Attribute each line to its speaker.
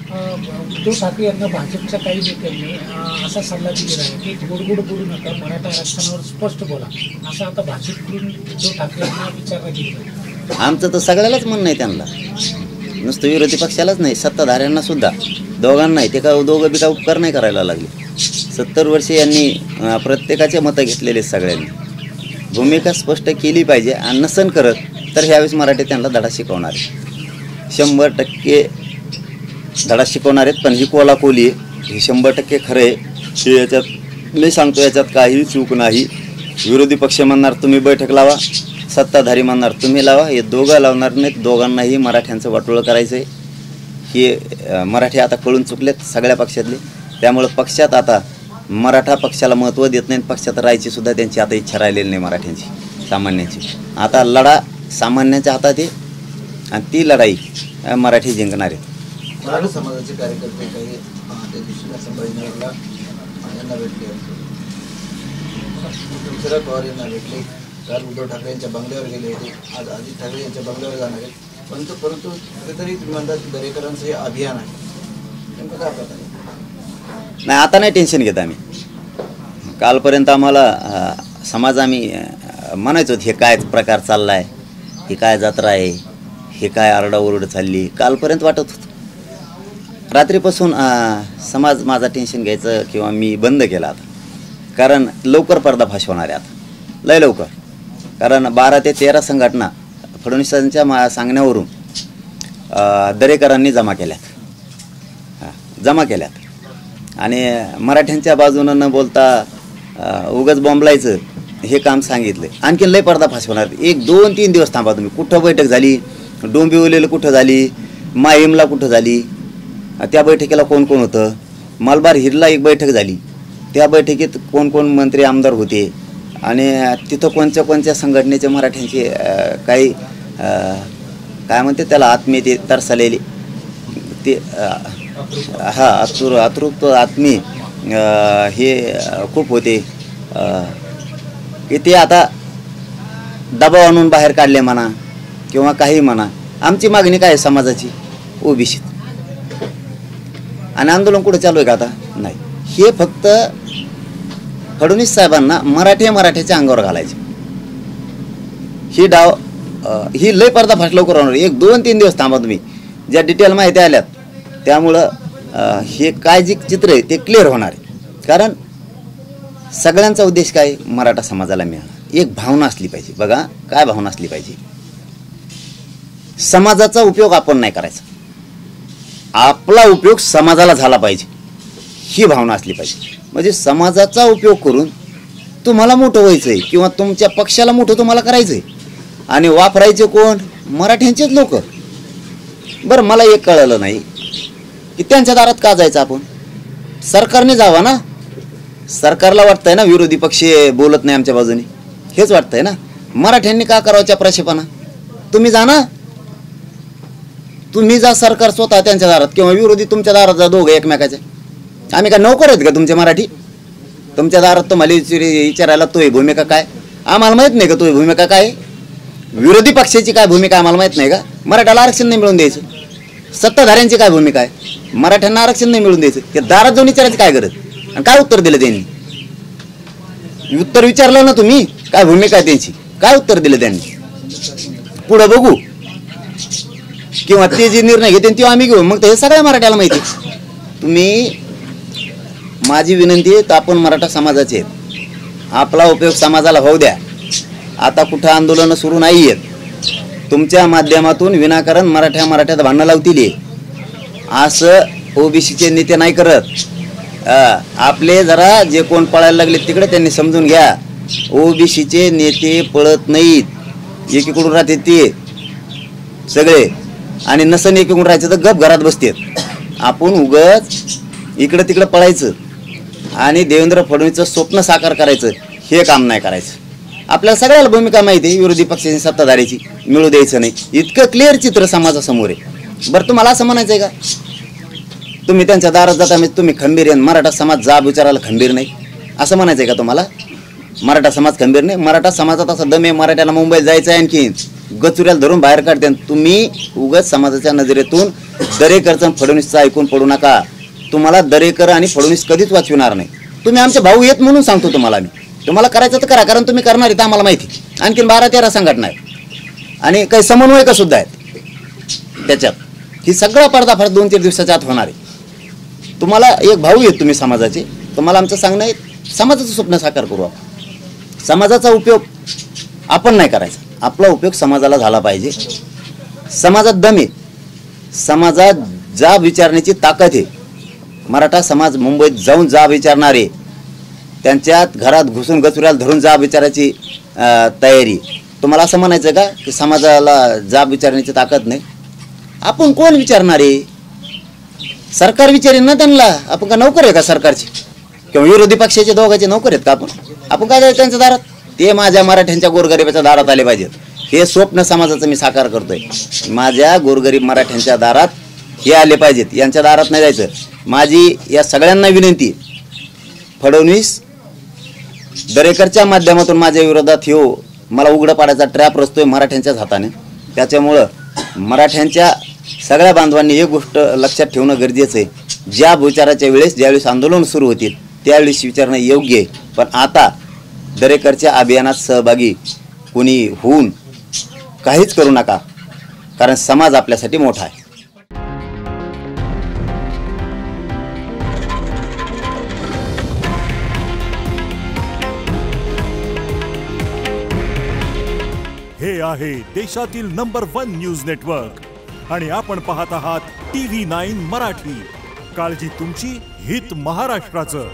Speaker 1: उद्धव ठाकरे यांना भाजपच्या काही नेत्यांनी असा सल्ला दिलेला आहे की गोड गोड बोलू नका, मराठा आरक्षणावर स्पष्ट बोला, असं आता भाजपकडून उद्धव ठाकरे यांना विचारणा केली आहे.
Speaker 2: आमचं तर सगळ्यालाच म्हणणं आहे, त्यांना नुसतं विरोधी पक्षालाच नाही, सत्ताधाऱ्यांना सुद्धा, दोघांनाही. ते का दोघं बी का उपकार नाही करायला लागले. 70 वर्षे यांनी प्रत्येकाचे मतं घेतलेले, सगळ्यांनी भूमिका स्पष्ट केली पाहिजे. आणि नसन करत तर ह्यावेळेस मराठी त्यांना धडा शिकवणार आहे, 100% धडा शिकवणार आहेत. पण ही कोलाकोली हे 100% खरं आहे. हे याच्यात मी सांगतो, याच्यात काही चूक नाही. विरोधी पक्ष म्हणणार तुम्ही बैठक लावा, सत्ताधारी म्हणणार तुम्ही लावा, हे दोघं लावणार नाहीत. दोघांनाही मराठ्यांचं वाटोळं करायचं आहे. हे मराठी आता कळून चुकलेत सगळ्या पक्षातले. त्यामुळं पक्षात आता मराठा पक्षाला महत्त्व देत नाही, पक्षात राहायची सुद्धा त्यांची आता इच्छा राहिलेली नाही मराठ्यांची, सामान्यांची. आता लढा सामान्यांच्या हातात आहे आणि ती लढाई मराठी जिंकणार आहेत.
Speaker 3: मराठा समाजाचे कार्यकर्ते काही त्या दिवशी संभाजीनगरला यांना भेटले, शरद पवार यांना भेटले, काल उद्धव ठाकरे यांच्या बंगल्यावर गेले होते, आज अजित ठाकरे यांच्या बंगल्यावर जाणार आहेत. परंतु कुठेतरी तुम्ही म्हणतात दरेकरांचं हे अभियान आहे, नेमकं काय प्रकार आहे?
Speaker 2: नाही, आता नाही टेन्शन घेत आम्ही. कालपर्यंत आम्हाला समाज आम्ही म्हणायचो हे काय प्रकार चालला आहे, हे काय जत्रा आहे, हे काय आरडाओरड चालली, कालपर्यंत वाटत होतं. रात्रीपासून समाज माझा टेन्शन घ्यायचं किंवा मी बंद केला आता. कारण लवकर पर्दाफाश होणार आहे आता, लय लवकर. कारण 12 ते 13 संघटना फडणवीसांच्या सांगण्यावरून दरेकरांनी जमा केल्यात आणि मराठ्यांच्या बाजूनं न बोलता उगाच बॉम्बलायचं हे काम सांगितलं. आणखीन लय पर्दाफाश होणार. 1, 2, 3 दिवस थांबा तुम्ही. कुठं बैठक झाली, डोंबिवलीला कुठं झाली, माहीमला कुठं झाली, त्या बैठकीला कोण कोण होतं, मलबार हिरला एक बैठक झाली, त्या बैठकीत कोण कोण मंत्री आमदार होते आणि तिथं कोणत्या संघटनेचे मराठ्यांचे काही काय म्हणते त्याला आत्मीय ते तरसलेले ते अतृप्त आत्मी हे खूप होते. ते आता दबाव आणून बाहेर काढले म्हणा किंवा काही म्हणा. आमची मागणी काय आहे समाजाची, ओबीसी. आणि आंदोलन कुठं चालू आहे का आता? नाही. हे फक्त फडणवीस साहेबांना मराठ्याच्या अंगावर घालायचे. ही डाव ही लय पर्दाफाश लवकर होणार. 1, 2, 3 दिवस थांबा तुम्ही. ज्या डिटेल माहिती आल्यात त्यामुळं हे काय जे चित्र आहे ते क्लिअर होणार आहे. कारण सगळ्यांचा उद्देश काय, मराठा समाजाला मिळाला. एक भावना असली पाहिजे. बघा काय भावना असली पाहिजे, समाजाचा उपयोग आपण नाही करायचा, आपला उपयोग समाजाला झाला पाहिजे, ही भावना असली पाहिजे. म्हणजे समाजाचा उपयोग करून तुम्हाला मोठं व्हायचं आहे किंवा तुमच्या पक्षाला मोठं तुम्हाला करायचं आहे आणि वापरायचे कोण, मराठ्यांचेच लोक. बरं, मला एक कळलं नाही की त्यांच्या दारात का जायचं आपण, सरकारने जावा ना. सरकारला वाटतंय ना विरोधी पक्ष बोलत नाही आमच्या बाजूने, हेच वाटतंय ना. मराठ्यांनी का करावं चपराशीपणा, तुम्ही जा ना. तुम्ही जा, सरकार स्वतः त्यांच्या दारात किंवा विरोधी तुमच्या दारात जा, दोघं एकमेकाच्या. आम्ही काय नोकर आहेत का तुमचे मराठी? तुमच्या दारात तुम्हाला विचारायला तोही भूमिका काय, आम्हाला माहीत नाही का तोही भूमिका काय, विरोधी पक्षाची काय भूमिका आम्हाला माहीत नाही का? मराठ्याला आरक्षण नाही मिळून द्यायचं. सत्ताधाऱ्यांची काय भूमिका आहे, मराठ्यांना आरक्षण नाही मिळून द्यायचं. ते दारात जाऊन विचारायची काय गरज, आणि काय उत्तर दिलं त्यांनी? उत्तर विचारलं ना तुम्ही, काय भूमिका आहे त्यांची, काय उत्तर दिलं त्यांनी? पुढं बघू किंवा ते जे निर्णय घेते ते आम्ही घेऊ. मग हे सगळ्या मराठ्याला माहिती. तुम्ही, माझी विनंती आहे तर आपण मराठा समाजाचे आहेत, आपला उपयोग समाजाला होऊ द्या. आता कुठं आंदोलनं सुरू नाही आहेत. तुमच्या माध्यमातून विनाकारण मराठ्यात भांडणं लावतील असं ओबीसीचे नेते नाही करत. आपले जरा जे कोण पळायला लागले तिकडे त्यांनी समजून घ्या. ओबीसीचे नेते पळत नाहीत, एकीकडून राहते ते सगळे, आणि नसन एकीकडून राहायचं तर गप घरात बसतात. आपण उगच इकडं तिकडं पळायचं आणि देवेंद्र फडणवीसचं स्वप्न साकार करायचं हे काम नाही करायचं. आपल्याला सगळ्याला भूमिका माहिती आहे, विरोधी पक्षाची सत्ताधारीची मिळू द्यायचं नाही. इतकं क्लिअर चित्र समाजासमोर आहे. बरं, तुम्हाला असं म्हणायचं आहे का तुम्ही त्यांच्या दारात जाता म्हणजे तुम्ही खंबीर आहे, मराठा समाज जाब विचारायला खंबीर नाही, असं म्हणायचं आहे का तुम्हाला? मराठा समाज खंबीर नाही? मराठा समाजात असा दम आहे, मराठ्याला मुंबईत जायचं आहे आणखी गचुऱ्याला धरून बाहेर काढते. तुम्ही उगाच समाजाच्या नजरेतून दरेकरचं फडणवीसचं ऐकून पडू नका. तुम्हाला दरेकर आणि फडणवीस कधीच वाचविणार नाही. तुम्ही आमचे भाऊ येत म्हणून सांगतो तुम्हाला. आम्ही तुम्हाला करायचं तर करा, कारण तुम्ही करणार आहेत आम्हाला माहिती. आणखीन 12-13 संघटना आहेत आणि काही समन्वयक सुद्धा आहेत त्याच्यात. ही सगळा पर्दाफाश 2-4 दिवसाच्या आत होणार आहे. तुम्हाला एक भाऊ आहेत तुम्ही समाजाचे. तुम्हाला आमचं सांगणं आहे, समाजाचं स्वप्न साकार करू आपण. समाजाचा उपयोग आपण नाही करायचा, आपला उपयोग समाजाला झाला पाहिजे. समाजात दम आहे, समाजात जाब विचारण्याची ताकद आहे. मराठा समाज मुंबईत जाऊन जाब विचारणारे, त्यांच्यात घरात घुसून गचुऱ्याला धरून जाब विचारायची तयारी. तुम्हाला असं म्हणायचं का की समाजाला जाब विचारण्याची ताकद नाही? आपण कोण विचारणारे? सरकार विचारेन ना त्यांना. आपण का नोकर आहे का सरकारची किंवा विरोधी पक्षाचे दोघांचे नोकर आहेत का आपण? आपण काय जायचं त्यांच्या दारात? ते माझ्या मराठ्यांच्या गोरगरिबाच्या दारात आले पाहिजेत. हे स्वप्न समाजाचं मी साकार करतोय. माझ्या गोरगरीब मराठ्यांच्या दारात हे आले पाहिजेत, यांच्या दारात नाही जायचं. माझी या सगळ्यांना विनंती, फडणवीस दरेकरच्या माध्यमातून माझ्या विरोधात मला उघडं पाडायचा ट्रॅप रचतोय मराठ्यांच्याच हाताने. त्याच्यामुळं मराठ्यांच्या सगळ्या बांधवांनी एक गोष्ट लक्षात ठेवणं गरजेचं आहे. ज्या विचाराच्या वेळेस ज्यावेळेस आंदोलन सुरू होतील त्यावेळेस विचारणं योग्य आहे. पण आता दरेकरच्या अभियानात सहभागी कोणी होऊन काहीच करू नका, कारण समाज आपल्यासाठी मोठा आहे.
Speaker 4: हे आहे देशातील नंबर 1 न्यूज नेटवर्क आणि आपण पाहत आहात TV9 मराठी. काळजी तुमची, हित महाराष्ट्राचं.